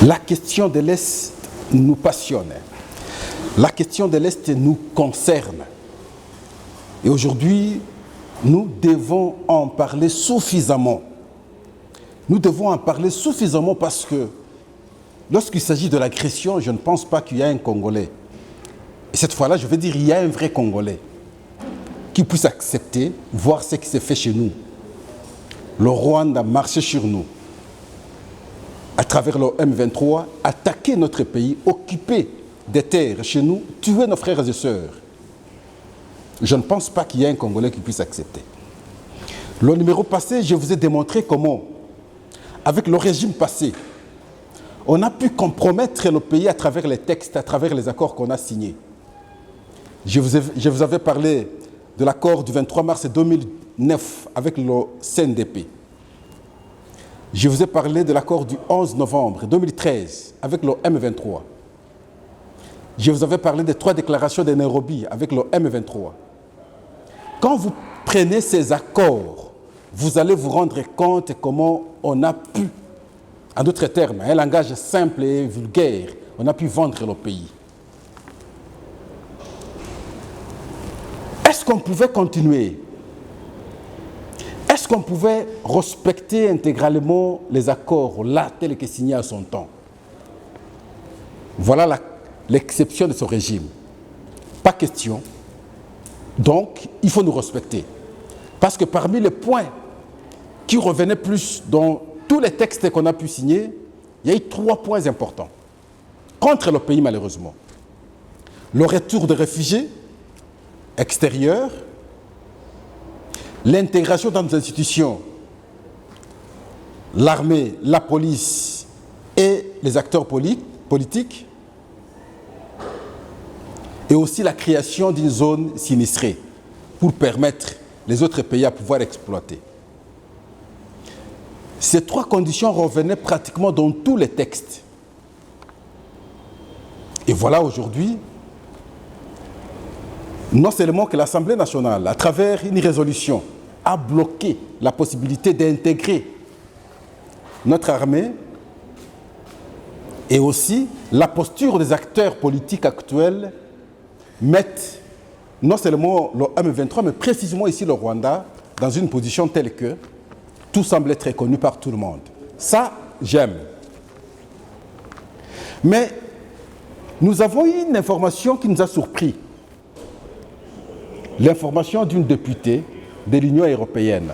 La question de l'Est nous passionne. La question de l'Est nous concerne. Et aujourd'hui, nous devons en parler suffisamment. Nous devons en parler suffisamment parce que lorsqu'il s'agit de l'agression, je ne pense pas qu'il y a un Congolais. Et cette fois-là, je veux dire, il y a un vrai Congolais qui puisse accepter, voir ce qui s'est fait chez nous. Le Rwanda marchait sur nous, à travers le M23, attaquer notre pays, occuper des terres chez nous, tuer nos frères et sœurs. Je ne pense pas qu'il y ait un Congolais qui puisse accepter. Le numéro passé, je vous ai démontré comment, avec le régime passé, on a pu compromettre le pays à travers les textes, à travers les accords qu'on a signés. Je vous avais parlé de l'accord du 23 mars 2009 avec le CNDP. Je vous ai parlé de l'accord du 11 novembre 2013 avec le M23. Je vous avais parlé des 3 déclarations de Nairobi avec le M23. Quand vous prenez ces accords, vous allez vous rendre compte comment on a pu, en d'autres termes, un langage simple et vulgaire, on a pu vendre le pays. Est-ce qu'on pouvait continuer? Est-ce qu'on pouvait respecter intégralement les accords là, tels que signés à son temps? Voilà l'exception de ce régime. Pas question. Donc, il faut nous respecter. Parce que parmi les points qui revenaient plus dans tous les textes qu'on a pu signer, il y a eu 3 points importants. Contre le pays, malheureusement. Le retour des réfugiés extérieurs, l'intégration dans nos institutions, l'armée, la police et les acteurs politiques, et aussi la création d'une zone sinistrée pour permettre les autres pays à pouvoir exploiter. Ces 3 conditions revenaient pratiquement dans tous les textes. Et voilà aujourd'hui, non seulement que l'Assemblée nationale, à travers une résolution, a bloqué la possibilité d'intégrer notre armée, et aussi la posture des acteurs politiques actuels mettent non seulement le M23, mais précisément ici le Rwanda, dans une position telle que tout semble être reconnu par tout le monde. Ça, j'aime. Mais nous avons eu une information qui nous a surpris. L'information d'une députée de l'Union européenne.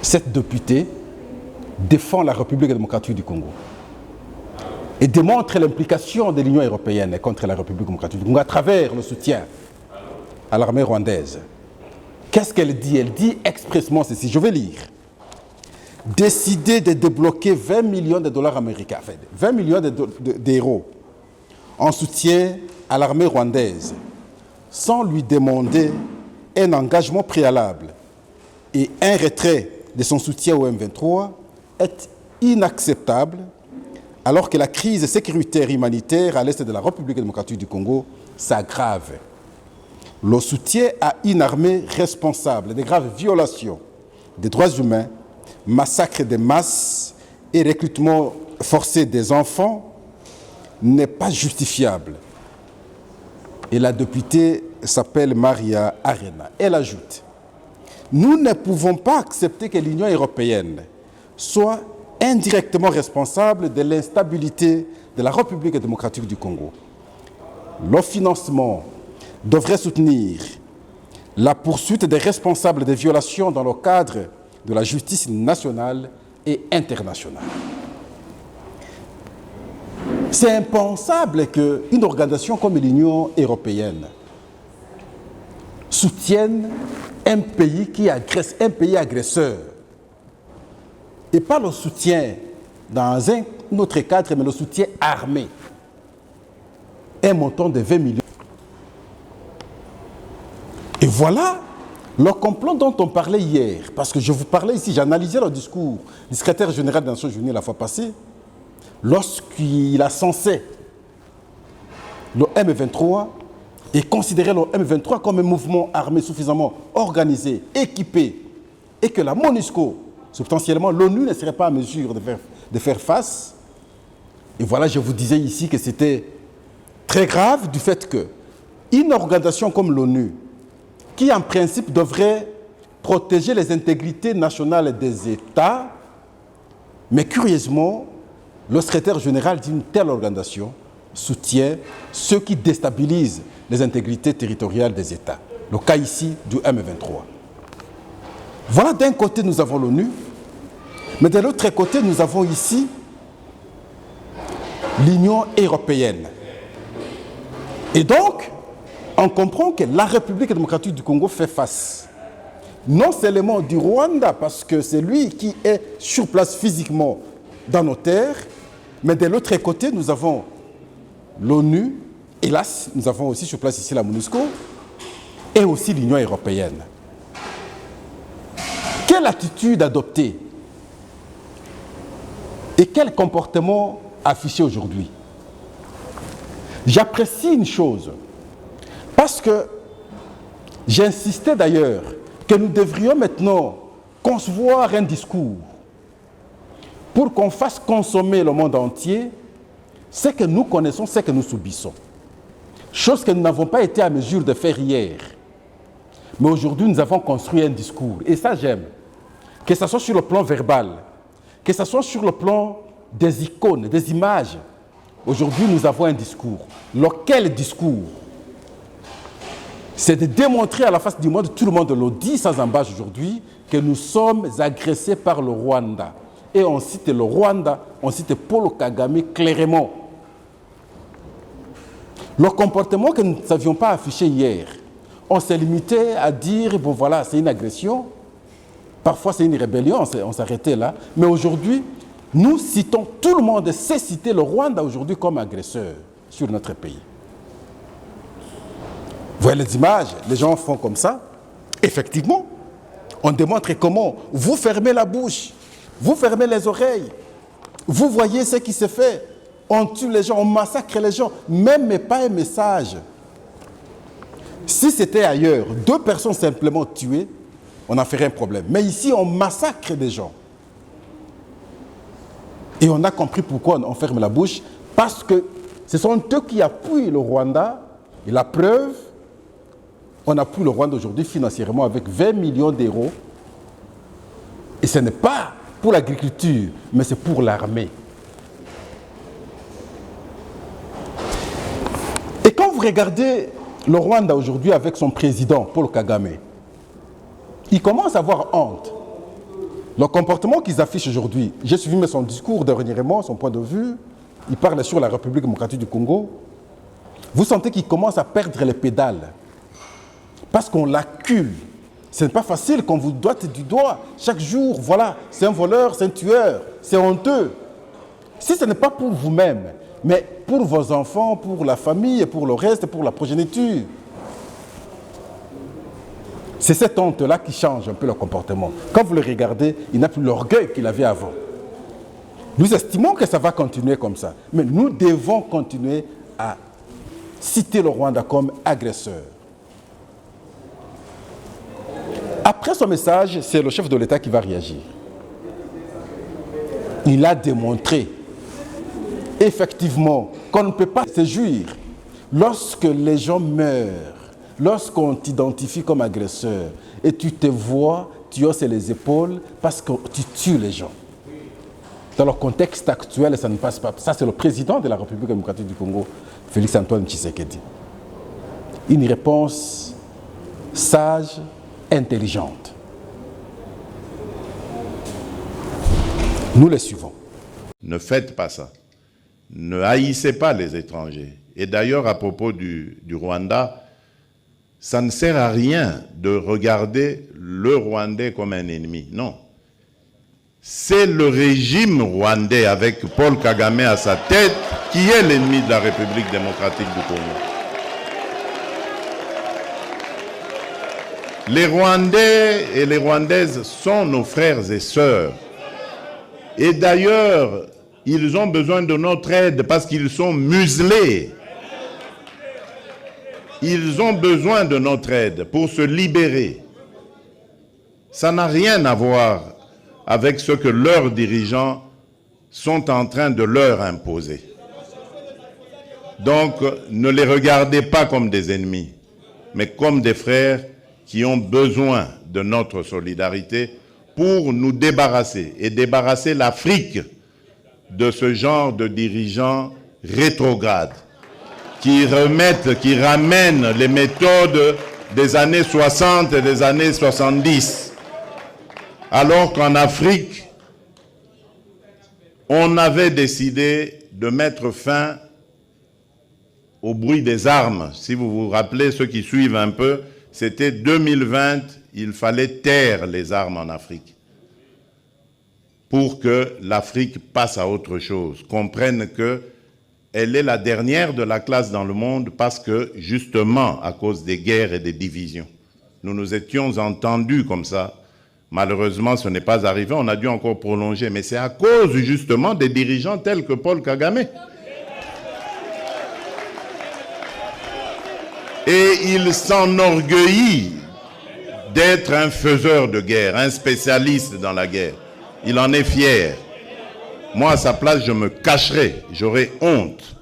Cette députée défend la République démocratique du Congo et démontre l'implication de l'Union européenne contre la République démocratique du Congo à travers le soutien à l'armée rwandaise. Qu'est-ce qu'elle dit? Elle dit expressément ceci, je vais lire. Décider de débloquer 20 millions de dollars américains, 20 millions d'euros en soutien à l'armée rwandaise, sans lui demander un engagement préalable et un retrait de son soutien au M23 est inacceptable alors que la crise sécuritaire et humanitaire à l'est de la République démocratique du Congo s'aggrave. Le soutien à une armée responsable de graves violations des droits humains, massacres de masse et recrutement forcé des enfants n'est pas justifiable. Et la députée s'appelle Maria Arena. Elle ajoute, nous ne pouvons pas accepter que l'Union européenne soit indirectement responsable de l'instabilité de la République démocratique du Congo. Le financement devrait soutenir la poursuite des responsables des violations dans le cadre de la justice nationale et internationale. C'est impensable qu'une organisation comme l'Union européenne soutienne un pays qui agresse, un pays agresseur. Et pas le soutien dans un autre cadre, mais le soutien armé. Un montant de 20 millions. Et voilà le complot dont on parlait hier. Parce que je vous parlais ici, j'analysais le discours du secrétaire général des Nations Unies la fois passée, lorsqu'il a censé le M23 et considérer le M23 comme un mouvement armé suffisamment organisé, équipé, et que la MONUSCO, substantiellement l'ONU, ne serait pas en mesure de faire face, Et voilà, je vous disais ici que c'était très grave du fait qu'une organisation comme l'ONU, qui en principe devrait protéger les intégrités nationales des États, mais curieusement, le secrétaire général d'une telle organisation soutient ceux qui déstabilisent les intégrités territoriales des États. Le cas ici du M23. Voilà, d'un côté, nous avons l'ONU, mais de l'autre côté, nous avons ici l'Union européenne. Et donc, on comprend que la République démocratique du Congo fait face, non seulement du Rwanda, parce que c'est lui qui est sur place physiquement dans nos terres, mais de l'autre côté, nous avons l'ONU, hélas, nous avons aussi sur place ici la MONUSCO, et aussi l'Union européenne. Quelle attitude adopter et quel comportement afficher aujourd'hui? J'apprécie une chose, parce que j'insistais d'ailleurs que nous devrions maintenant concevoir un discours pour qu'on fasse consommer le monde entier ce que nous connaissons, ce que nous subissons. Chose que nous n'avons pas été à mesure de faire hier. Mais aujourd'hui, nous avons construit un discours. Et ça, j'aime. Que ce soit sur le plan verbal, que ce soit sur le plan des icônes, des images. Aujourd'hui, nous avons un discours. Lequel discours? C'est de démontrer à la face du monde, tout le monde le dit sans embâche aujourd'hui, que nous sommes agressés par le Rwanda. Et on cite le Rwanda, on cite Paul Kagame clairement. Le comportement que nous ne savions pas afficher hier, on s'est limité à dire, bon voilà, c'est une agression, parfois c'est une rébellion, on s'arrêtait là, mais aujourd'hui, nous citons, tout le monde sait citer le Rwanda aujourd'hui comme agresseur sur notre pays. Vous voyez les images, les gens font comme ça. Effectivement, on démontre comment vous fermez la bouche, vous fermez les oreilles, vous voyez ce qui se fait. On tue les gens, on massacre les gens, même pas un message. Si c'était ailleurs, 2 personnes simplement tuées, on en ferait un problème. Mais ici, on massacre des gens. Et on a compris pourquoi on ferme la bouche, parce que ce sont eux qui appuient le Rwanda. Et la preuve, on appuie le Rwanda aujourd'hui financièrement avec 20 millions d'euros. Et ce n'est pas pour l'agriculture, mais c'est pour l'armée. Et quand vous regardez le Rwanda aujourd'hui avec son président, Paul Kagame, il commence à avoir honte. Le comportement qu'ils affichent aujourd'hui, j'ai suivi son discours dernièrement, son point de vue, il parle sur la République démocratique du Congo. Vous sentez qu'il commence à perdre les pédales. Parce qu'on l'accule. Ce n'est pas facile qu'on vous doite du doigt. Chaque jour, voilà, c'est un voleur, c'est un tueur, c'est honteux. Si ce n'est pas pour vous-même, mais pour vos enfants, pour la famille, pour le reste, pour la progéniture. C'est cette honte-là qui change un peu le comportement. Quand vous le regardez, il n'a plus l'orgueil qu'il avait avant. Nous estimons que ça va continuer comme ça. Mais nous devons continuer à citer le Rwanda comme agresseur. Après son message, c'est le chef de l'État qui va réagir. Il a démontré effectivement qu'on ne peut pas se jouir lorsque les gens meurent, lorsqu'on t'identifie comme agresseur et tu te vois, tu hausses les épaules parce que tu tues les gens. Dans le contexte actuel, ça ne passe pas. Ça, c'est le président de la République démocratique du Congo, Félix Antoine Tshisekedi. Une réponse sage, intelligente. Nous les suivons. Ne faites pas ça. Ne haïssez pas les étrangers. Et d'ailleurs, à propos du Rwanda, ça ne sert à rien de regarder le Rwandais comme un ennemi. Non. C'est le régime rwandais avec Paul Kagame à sa tête qui est l'ennemi de la République démocratique du Congo. Les Rwandais et les Rwandaises sont nos frères et sœurs. Et d'ailleurs, ils ont besoin de notre aide parce qu'ils sont muselés. Ils ont besoin de notre aide pour se libérer. Ça n'a rien à voir avec ce que leurs dirigeants sont en train de leur imposer. Donc, ne les regardez pas comme des ennemis, mais comme des frères qui ont besoin de notre solidarité pour nous débarrasser et débarrasser l'Afrique de ce genre de dirigeants rétrogrades qui ramènent les méthodes des années 60 et des années 70. Alors qu'en Afrique, on avait décidé de mettre fin au bruit des armes. Si vous vous rappelez, ceux qui suivent un peu, c'était 2020, il fallait taire les armes en Afrique pour que l'Afrique passe à autre chose, comprenne qu'elle est la dernière de la classe dans le monde parce que, justement, à cause des guerres et des divisions, nous nous étions entendus comme ça. Malheureusement, ce n'est pas arrivé, on a dû encore prolonger, mais c'est à cause, justement, des dirigeants tels que Paul Kagame. Et il s'enorgueillit d'être un faiseur de guerre, un spécialiste dans la guerre. Il en est fier. Moi, à sa place, je me cacherais, j'aurais honte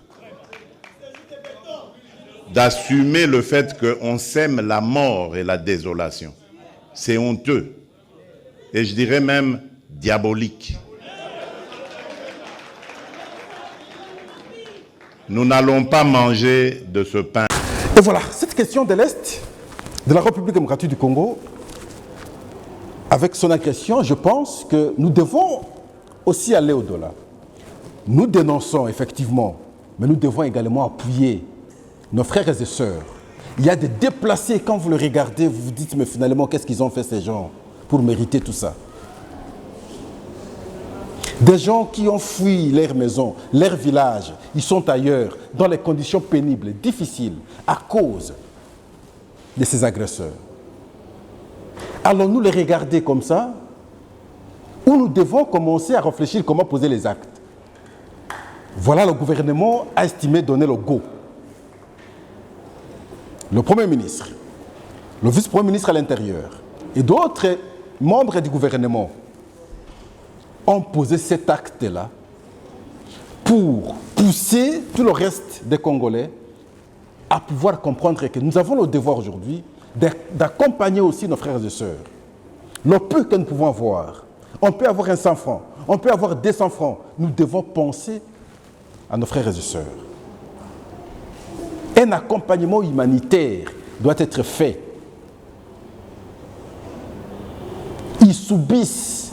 d'assumer le fait qu'on sème la mort et la désolation. C'est honteux. Et je dirais même diabolique. Nous n'allons pas manger de ce pain. Et voilà, cette question de l'Est, de la République démocratique du Congo, avec son agression, je pense que nous devons aussi aller au-delà. Nous dénonçons effectivement, mais nous devons également appuyer nos frères et sœurs. Il y a des déplacés, quand vous le regardez, vous vous dites, mais finalement, qu'est-ce qu'ils ont fait ces gens pour mériter tout ça? Des gens qui ont fui leur maison, leur village, ils sont ailleurs, dans les conditions pénibles, difficiles, à cause de ces agresseurs. Allons-nous les regarder comme ça, ou nous devons commencer à réfléchir comment poser les actes? Voilà, le gouvernement a estimé donner le go. Le Premier ministre, le vice-premier ministre à l'Intérieur et d'autres membres du gouvernement ont posé cet acte-là pour pousser tout le reste des Congolais à pouvoir comprendre que nous avons le devoir aujourd'hui d'accompagner aussi nos frères et sœurs. Le peu que nous pouvons avoir, on peut avoir un 100 francs, on peut avoir 200 francs, nous devons penser à nos frères et sœurs. Un accompagnement humanitaire doit être fait. Ils subissent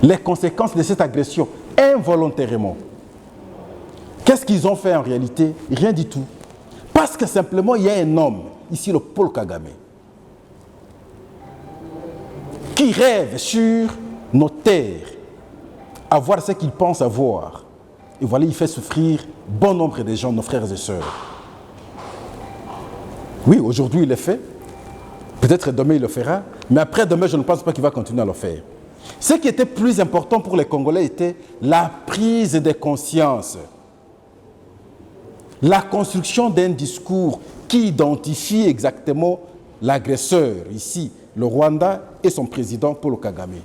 les conséquences de cette agression involontairement. Qu'est-ce qu'ils ont fait en réalité? Rien du tout. Parce que simplement, il y a un homme, ici le Paul Kagame, qui rêve sur nos terres, à voir ce qu'il pense avoir. Et voilà, il fait souffrir bon nombre de gens, nos frères et sœurs. Oui, aujourd'hui il le fait. Peut-être demain il le fera. Mais après-demain, je ne pense pas qu'il va continuer à le faire. Ce qui était plus important pour les Congolais était la prise de conscience. La construction d'un discours qui identifie exactement l'agresseur, ici, le Rwanda et son président Paul Kagame.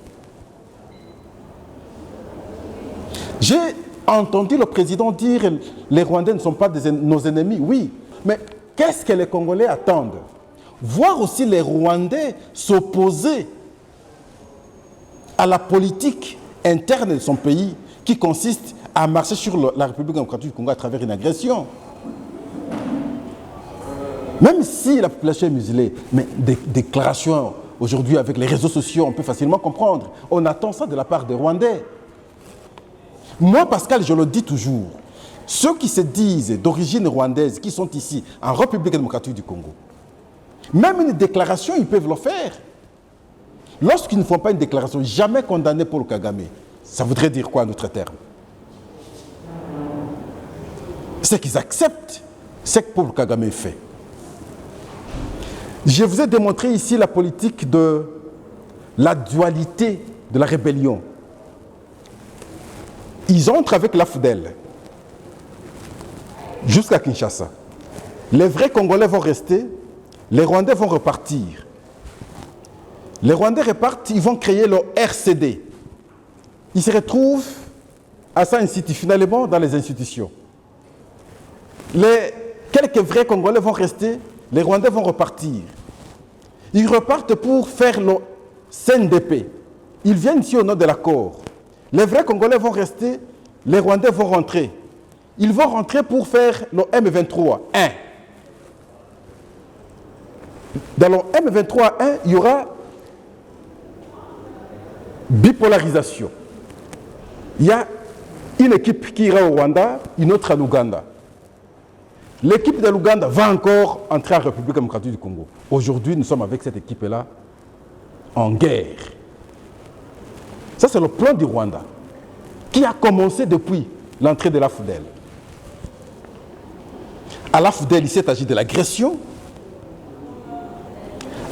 J'ai entendu le président dire que les Rwandais ne sont pas nos ennemis. Oui, mais qu'est-ce que les Congolais attendent? Voir aussi les Rwandais s'opposer à la politique interne de son pays qui consiste à marcher sur la République démocratique du Congo à travers une agression. Même si la population est muselée, mais des déclarations aujourd'hui avec les réseaux sociaux, on peut facilement comprendre. On attend ça de la part des Rwandais. Moi, Pascal, je le dis toujours, ceux qui se disent d'origine rwandaise, qui sont ici, en République démocratique du Congo, même une déclaration, ils peuvent le faire. Lorsqu'ils ne font pas une déclaration, jamais condamné Paul Kagame, ça voudrait dire quoi à notre terme? C'est qu'ils acceptent ce que Paul Kagame fait. Je vous ai démontré ici la politique de la dualité de la rébellion. Ils entrent avec la FDL jusqu'à Kinshasa. Les vrais Congolais vont rester, les Rwandais vont repartir. Les Rwandais repartent, ils vont créer leur RCD. Ils se retrouvent à ça incite finalement dans les institutions. Quelques vrais Congolais vont rester, les Rwandais vont repartir. Ils repartent pour faire le CNDP. Ils viennent ici au nom de l'accord. Les vrais Congolais vont rester, les Rwandais vont rentrer. Ils vont rentrer pour faire le M23-1. Dans le M23-1, il y aura bipolarisation. Il y a une équipe qui ira au Rwanda, une autre à l'Ouganda. L'équipe de l'Ouganda va encore entrer en République démocratique du Congo. Aujourd'hui, nous sommes avec cette équipe-là en guerre. Ça, c'est le plan du Rwanda, qui a commencé depuis l'entrée de l'AFDEL. À l'AFDEL, il s'est agi de l'agression.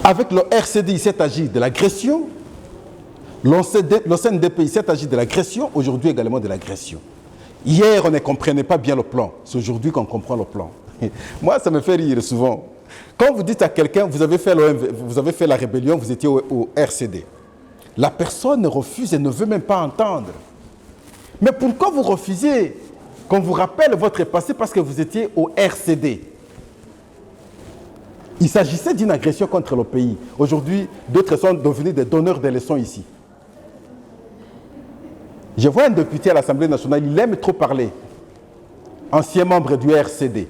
Avec le RCD, il s'est agi de l'agression. Le CNDP, il s'est agi de l'agression. Aujourd'hui, également de l'agression. Hier, on ne comprenait pas bien le plan. C'est aujourd'hui qu'on comprend le plan. Moi, ça me fait rire souvent. Quand vous dites à quelqu'un, vous avez fait la rébellion, vous étiez au RCD. La personne refuse et ne veut même pas entendre. Mais pourquoi vous refusez qu'on vous rappelle votre passé parce que vous étiez au RCD? Il s'agissait d'une agression contre le pays. Aujourd'hui, d'autres sont devenus des donneurs de leçons ici. Je vois un député à l'Assemblée nationale, il aime trop parler. Ancien membre du RCD.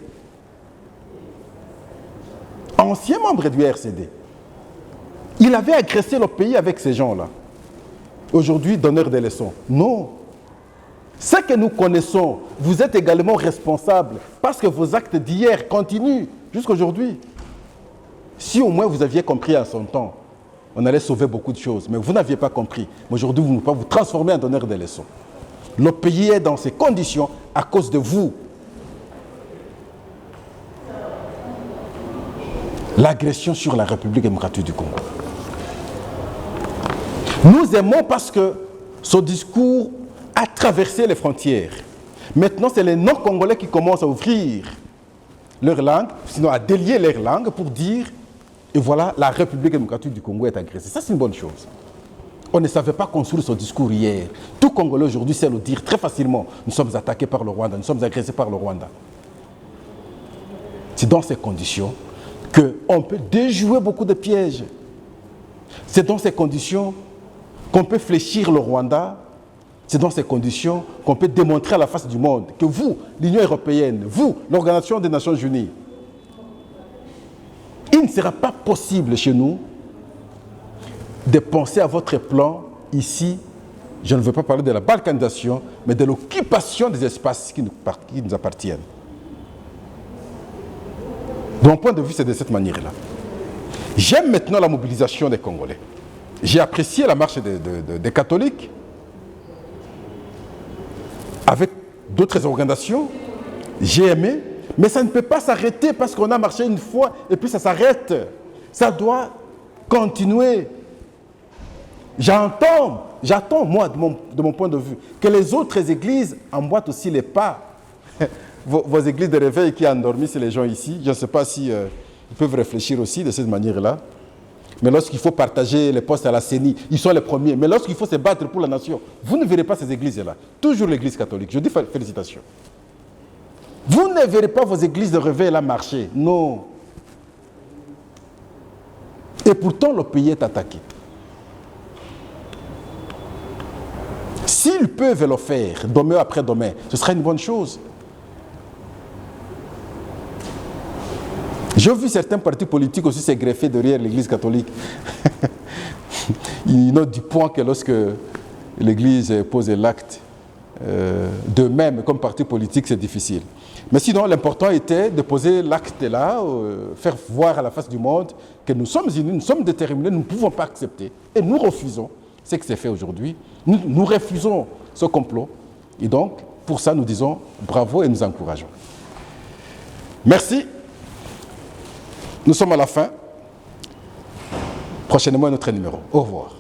Ancien membre du RCD. Il avait agressé le pays avec ces gens-là. Aujourd'hui, donneur de leçons. Non. Ce que nous connaissons, vous êtes également responsable parce que vos actes d'hier continuent jusqu'à aujourd'hui. Si au moins vous aviez compris à son temps, on allait sauver beaucoup de choses. Mais vous n'aviez pas compris. Mais aujourd'hui, vous ne pouvez pas vous transformer en donneur de leçons. Le pays est dans ces conditions à cause de vous. L'agression sur la République démocratique du Congo. Nous aimons parce que ce discours a traversé les frontières. Maintenant, c'est les non-congolais qui commencent à ouvrir leur langue, sinon à délier leur langue pour dire, et voilà, la République démocratique du Congo est agressée. Ça, c'est une bonne chose. On ne savait pas construire ce discours hier. Tout Congolais aujourd'hui sait le dire très facilement. Nous sommes attaqués par le Rwanda, nous sommes agressés par le Rwanda. C'est dans ces conditions qu'on peut déjouer beaucoup de pièges. C'est dans ces conditions qu'on peut fléchir le Rwanda. C'est dans ces conditions qu'on peut démontrer à la face du monde que vous, l'Union européenne, vous, l'Organisation des Nations Unies, il ne sera pas possible chez nous de penser à votre plan ici. Je ne veux pas parler de la balkanisation, mais de l'occupation des espaces qui nous appartiennent. De mon point de vue, c'est de cette manière-là. J'aime maintenant la mobilisation des Congolais. J'ai apprécié la marche des catholiques avec d'autres organisations. J'ai aimé, mais ça ne peut pas s'arrêter parce qu'on a marché une fois et puis ça s'arrête. Ça doit continuer. J'attends, moi, de mon point de vue, que les autres églises emboîtent aussi les pas. Vos églises de réveil qui endormissent les gens ici, je ne sais pas si ils peuvent réfléchir aussi de cette manière-là. Mais lorsqu'il faut partager les postes à la CENI, ils sont les premiers. Mais lorsqu'il faut se battre pour la nation, vous ne verrez pas ces églises-là. Toujours l'église catholique. Je dis félicitations. Vous ne verrez pas vos églises de réveil là marcher. Non. Et pourtant, le pays est attaqué. S'ils peuvent le faire, demain après demain, ce sera une bonne chose. J'ai vu certains partis politiques aussi se greffer derrière l'église catholique. Ils notent du point que lorsque l'église pose l'acte, d'eux-mêmes, comme parti politique, c'est difficile. Mais sinon, l'important était de poser l'acte là, faire voir à la face du monde que nous sommes unis, nous sommes déterminés, nous ne pouvons pas accepter. Et nous refusons ce qui s'est fait aujourd'hui. Nous refusons ce complot. Et donc, pour ça, nous disons bravo et nous encourageons. Merci. Nous sommes à la fin. Prochainement, un autre numéro. Au revoir.